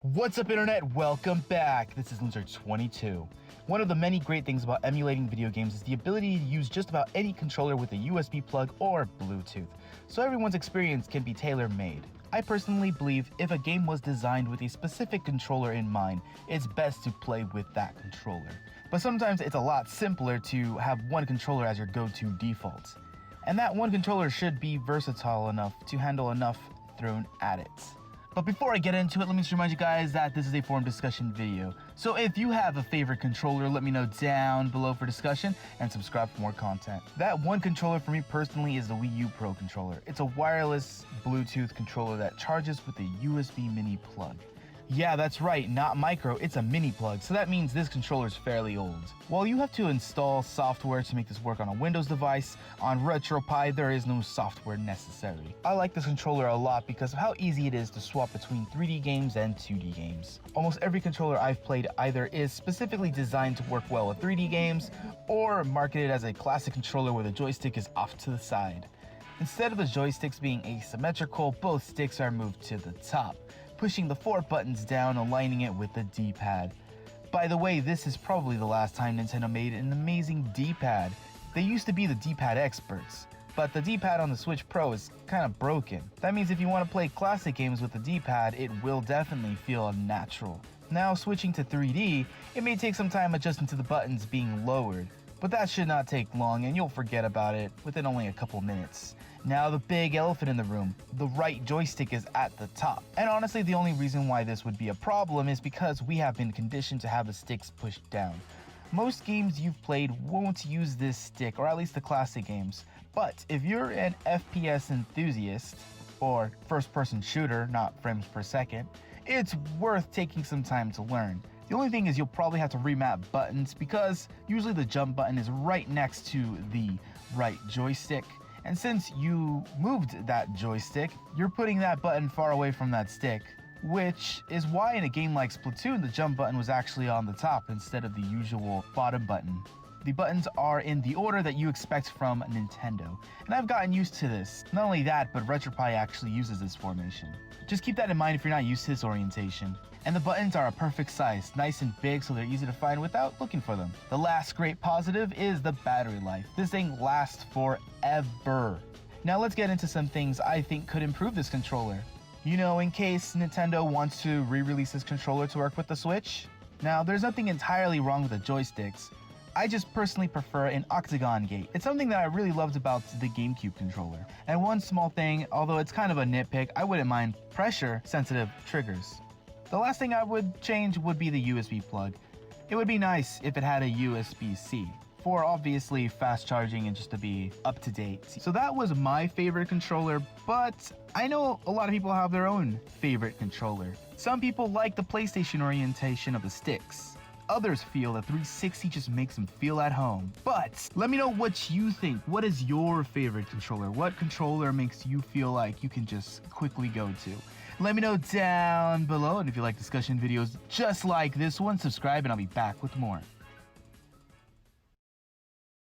What's up, Internet? Welcome back. This is Loser22. One of the many great things about emulating video games is the ability to use just about any controller with a USB plug or Bluetooth, so everyone's experience can be tailor-made. I personally believe if a game was designed with a specific controller in mind, it's best to play with that controller. But sometimes it's a lot simpler to have one controller as your go-to default. And that one controller should be versatile enough to handle enough thrown at it. But before I get into it, let me just remind you guys that this is a forum discussion video. So if you have a favorite controller, let me know down below for discussion and subscribe for more content. That one controller for me personally is the Wii U Pro controller. It's a wireless Bluetooth controller that charges with a USB mini plug. Yeah, that's right, not micro, it's a mini plug, so that means this controller is fairly old. While you have to install software to make this work on a Windows device, on Retropie there is no software necessary. I like this controller a lot because of how easy it is to swap between 3D games and 2D games. Almost every controller I've played either is specifically designed to work well with 3D games, or marketed as a classic controller where the joystick is off to the side. Instead of the joysticks being asymmetrical, both sticks are moved to the top, pushing the 4 buttons down, aligning it with the D-pad. By the way, this is probably the last time Nintendo made an amazing D-pad. They used to be the D-pad experts, but the D-pad on the Switch Pro is kind of broken. That means if you want to play classic games with the D-pad, it will definitely feel natural. Now switching to 3D, it may take some time adjusting to the buttons being lowered, but that should not take long and you'll forget about it within only a couple minutes. Now the big elephant in the room, the right joystick is at the top. And honestly, the only reason why this would be a problem is because we have been conditioned to have the sticks pushed down. Most games you've played won't use this stick, or at least the classic games. But if you're an FPS enthusiast, or first-person shooter, not frames per second, it's worth taking some time to learn. The only thing is you'll probably have to remap buttons because usually the jump button is right next to the right joystick. And since you moved that joystick, you're putting that button far away from that stick, which is why in a game like Splatoon, the jump button was actually on the top instead of the usual bottom button. The buttons are in the order that you expect from Nintendo, and I've gotten used to this. Not only that, but Retropie actually uses this formation. Just keep that in mind if you're not used to this orientation. And the buttons are a perfect size, nice and big so they're easy to find without looking for them. The last great positive is the battery life. This thing lasts forever. Now let's get into some things I think could improve this controller. You know, in case Nintendo wants to re-release this controller to work with the Switch. Now, there's nothing entirely wrong with the joysticks. I just personally prefer an octagon gate. It's something that I really loved about the GameCube controller. And one small thing, although it's kind of a nitpick, I wouldn't mind pressure-sensitive triggers. The last thing I would change would be the USB plug. It would be nice if it had a USB-C, for obviously fast charging and just to be up to date. So that was my favorite controller, but I know a lot of people have their own favorite controller. Some people like the PlayStation orientation of the sticks. Others feel that 360 just makes them feel at home. But let me know what you think. What is your favorite controller? What controller makes you feel like you can just quickly go to? Let me know down below, and if you like discussion videos just like this one, subscribe and I'll be back with more.